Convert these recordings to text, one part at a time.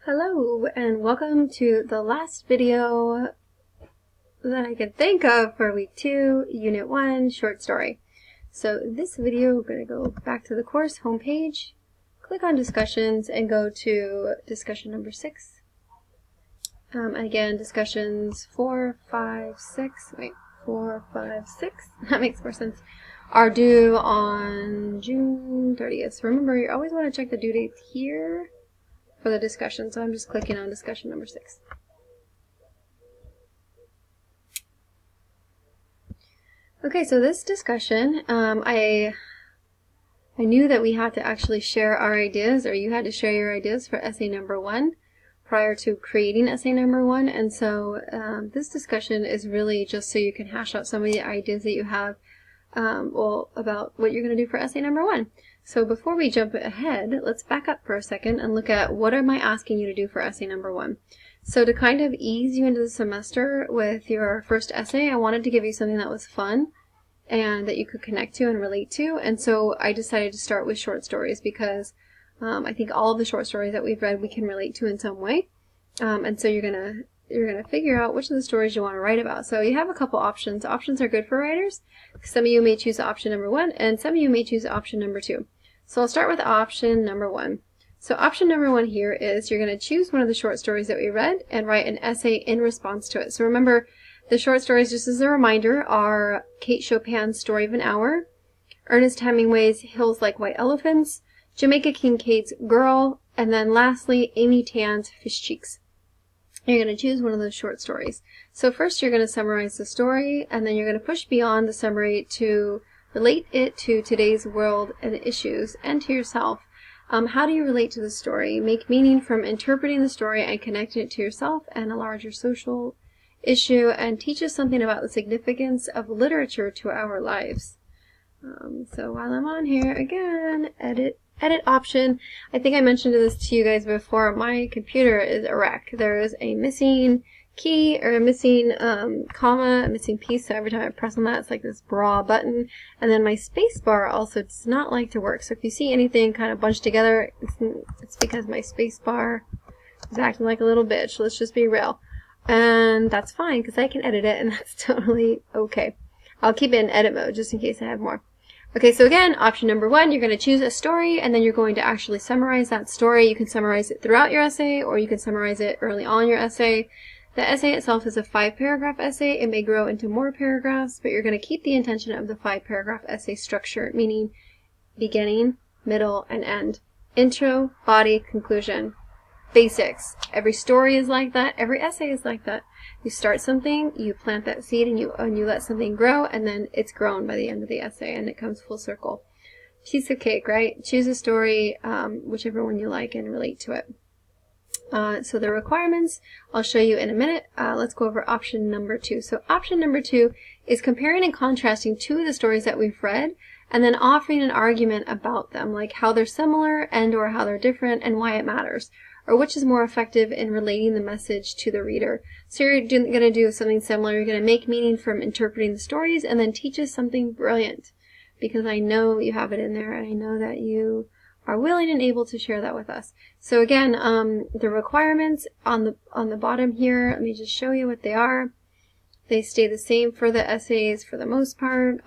Hello and welcome to the last video that I can think of for week 2, unit 1, short story. So this video, we're going to go back to the course homepage, click on discussions and go to discussion number 6. Again, discussions 4, 5, 6, that makes more sense, are due on June 30th. So remember, you always want to check the due dates here for the discussion, so I'm just clicking on discussion number 6. Okay, so this discussion, I knew that we had to actually share our ideas, or you had to share your ideas for essay number 1 prior to creating essay number 1, and so this discussion is really just so you can hash out some of the ideas that you have about what you're going to do for essay number 1. So before we jump ahead, let's back up for a second and look at what am I asking you to do for essay number 1. So to kind of ease you into the semester with your first essay, I wanted to give you something that was fun and that you could connect to and relate to, and so I decided to start with short stories because I think all of the short stories that we've read we can relate to in some way, and so you're gonna figure out which of the stories you want to write about. So you have a couple options. Options are good for writers. Some of you may choose option number 1, and some of you may choose option number 2. So I'll start with option number 1. So option number 1 here is you're going to choose one of the short stories that we read and write an essay in response to it. So remember, the short stories, just as a reminder, are Kate Chopin's Story of an Hour, Ernest Hemingway's Hills Like White Elephants, Jamaica Kincaid's Girl, and then lastly, Amy Tan's Fish Cheeks. You're going to choose one of those short stories. So first you're going to summarize the story, and then you're going to push beyond the summary to relate it to today's world and issues, and to yourself. How do you relate to the story? Make meaning from interpreting the story and connecting it to yourself and a larger social issue, and teach us something about the significance of literature to our lives. So while I'm on here, again, edit option. I think I mentioned this to you guys before. My computer is a wreck. There is a missing key or a missing comma, a missing piece, so every time I press on that it's like this bra button, and then my space bar also does not like to work. So if you see anything kind of bunched together, it's because my space bar is acting like a little bitch. Let's just be real. And that's fine because I can edit it, and that's totally okay. I'll keep it in edit mode just in case I have more. Okay, so again, option number 1, you're going to choose a story, and then you're going to actually summarize that story. You can summarize it throughout your essay, or you can summarize it early on in your essay. The essay itself is a 5-paragraph essay. It may grow into more paragraphs, but you're going to keep the intention of the 5-paragraph essay structure, meaning beginning, middle, and end. Intro, body, conclusion. Basics. Every story is like that. Every essay is like that. You start something, you plant that seed, and you let something grow, and then it's grown by the end of the essay, and it comes full circle. Piece of cake, right? Choose a story, whichever one you like, and relate to it. So the requirements, I'll show you in a minute. Let's go over option number 2. So option number 2 is comparing and contrasting 2 of the stories that we've read, and then offering an argument about them, like how they're similar and or how they're different and why it matters, or which is more effective in relating the message to the reader. So you're going to do something similar. You're going to make meaning from interpreting the stories and then teach us something brilliant, because I know you have it in there, and I know that you are willing and able to share that with us. So again, the requirements on the bottom here, let me just show you what they are. They stay the same for the essays for the most part.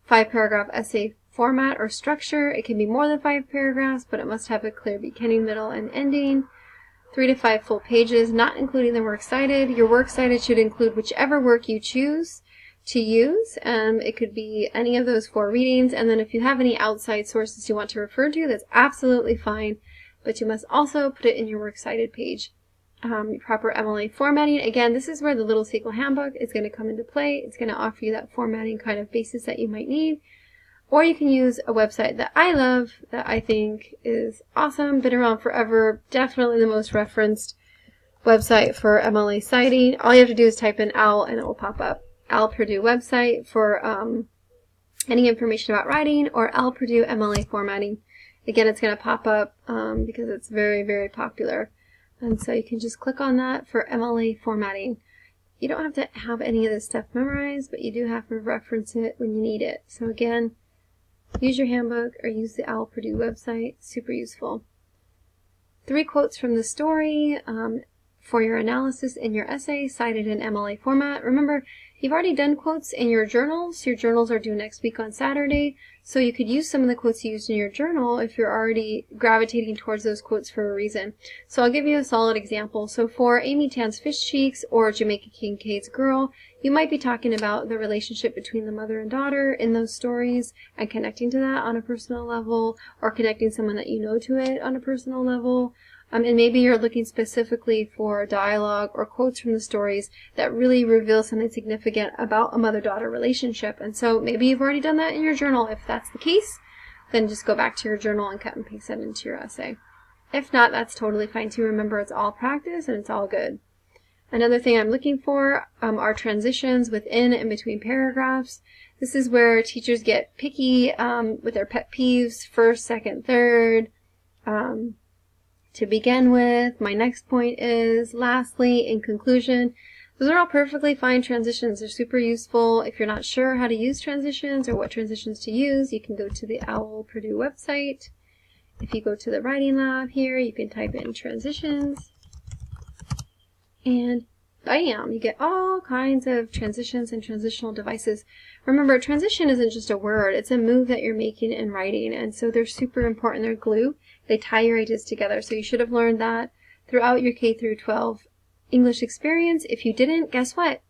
5-paragraph essay format or structure. It can be more than 5 paragraphs, but it must have a clear beginning, middle, and ending. 3 to 5 full pages, not including the works cited. Your works cited should include whichever work you choose to use. It could be any of those 4 readings, and then if you have any outside sources you want to refer to, that's absolutely fine, but you must also put it in your works cited page. Proper Mla formatting. Again, this is where the Little Sequel Handbook is going to come into play. It's going to offer you that formatting kind of basis that you might need. Or you can use a website that I love, that I think is awesome, been around forever, definitely the most referenced website for MLA citing. All you have to do is type in OWL and it will pop up. OWL Purdue website for any information about writing, or OWL Purdue MLA formatting. Again, it's going to pop up because it's very, very popular. And so you can just click on that for MLA formatting. You don't have to have any of this stuff memorized, but you do have to reference it when you need it. So again, use your handbook or use the OWL Purdue website. Super useful. 3 quotes from the story for your analysis in your essay, cited in MLA format. Remember, you've already done quotes in your journals. Your journals are due next week on Saturday, so you could use some of the quotes you used in your journal if you're already gravitating towards those quotes for a reason. So I'll give you a solid example. So for Amy Tan's Fish Cheeks or Jamaica Kincaid's Girl, you might be talking about the relationship between the mother and daughter in those stories and connecting to that on a personal level, or connecting someone that you know to it on a personal level. And maybe you're looking specifically for dialogue or quotes from the stories that really reveal something significant about a mother-daughter relationship. And so maybe you've already done that in your journal. If that's the case, then just go back to your journal and cut and paste that into your essay. If not, that's totally fine too. Remember, it's all practice and it's all good. Another thing I'm looking for are transitions within and between paragraphs. This is where teachers get picky with their pet peeves, first, second, third. To begin with, my next point is, lastly, in conclusion. Those are all perfectly fine transitions. They're super useful. If you're not sure how to use transitions or what transitions to use, you can go to the OWL Purdue website. If you go to the writing lab here, you can type in transitions. And bam, you get all kinds of transitions and transitional devices. Remember, transition isn't just a word, it's a move that you're making in writing, and so they're super important. They're glue. They tie your ideas together, so you should have learned that throughout your K through 12 English experience. If you didn't, guess what?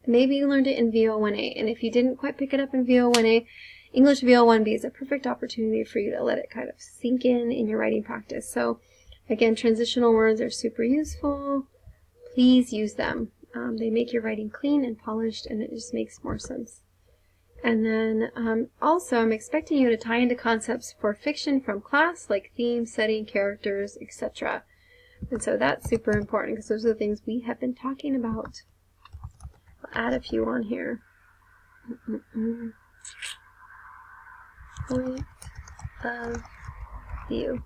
Maybe you learned it in V01A, and if you didn't quite pick it up in V01A, English V01B is a perfect opportunity for you to let it kind of sink in your writing practice. So again, transitional words are super useful. Please use them. They make your writing clean and polished, and it just makes more sense. And then also, I'm expecting you to tie into concepts for fiction from class, like theme, setting, characters, etc. And so that's super important, because those are the things we have been talking about. I'll add a few on here. Point of view.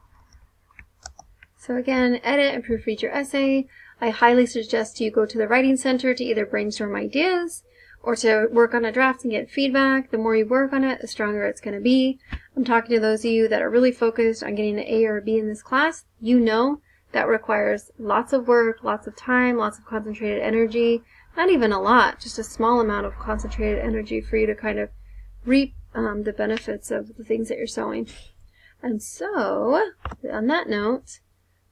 So again, edit and proofread your essay. I highly suggest you go to the Writing Center to either brainstorm ideas or to work on a draft and get feedback. The more you work on it, the stronger it's going to be. I'm talking to those of you that are really focused on getting an A or a B in this class. You know that requires lots of work, lots of time, lots of concentrated energy. Not even a lot, just a small amount of concentrated energy for you to kind of reap the benefits of the things that you're sowing. And so, on that note,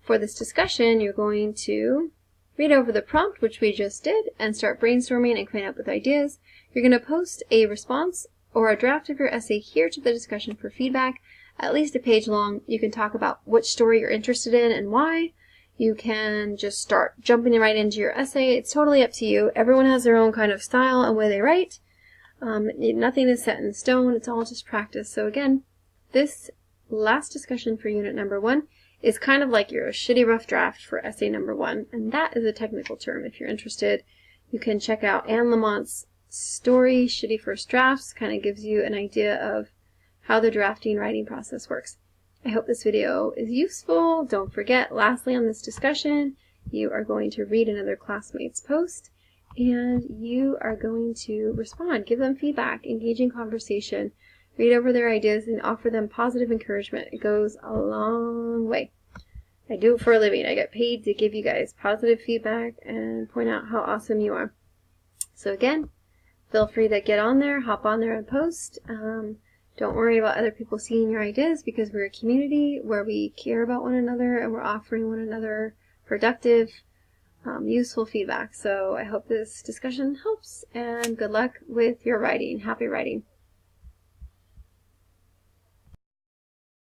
for this discussion, you're going to read over the prompt, which we just did, and start brainstorming and coming up with ideas. You're going to post a response or a draft of your essay here to the discussion for feedback, at least a page long. You can talk about which story you're interested in and why. You can just start jumping right into your essay. It's totally up to you. Everyone has their own kind of style and way they write. Nothing is set in stone. It's all just practice. So again, this last discussion for unit number 1 is kind of like your shitty rough draft for essay number 1, and that is a technical term. If you're interested, you can check out Anne Lamont's story, Shitty First Drafts. Kind of gives you an idea of how the drafting writing process works. I hope this video is useful. Don't forget, lastly on this discussion, you are going to read another classmate's post, and you are going to respond, give them feedback, engage in conversation, read over their ideas, and offer them positive encouragement. It goes a long way. I do it for a living. I get paid to give you guys positive feedback and point out how awesome you are. So again, feel free to get on there, hop on there and post. Don't worry about other people seeing your ideas, because we're a community where we care about one another and we're offering one another productive, useful feedback. So I hope this discussion helps, and good luck with your writing. Happy writing.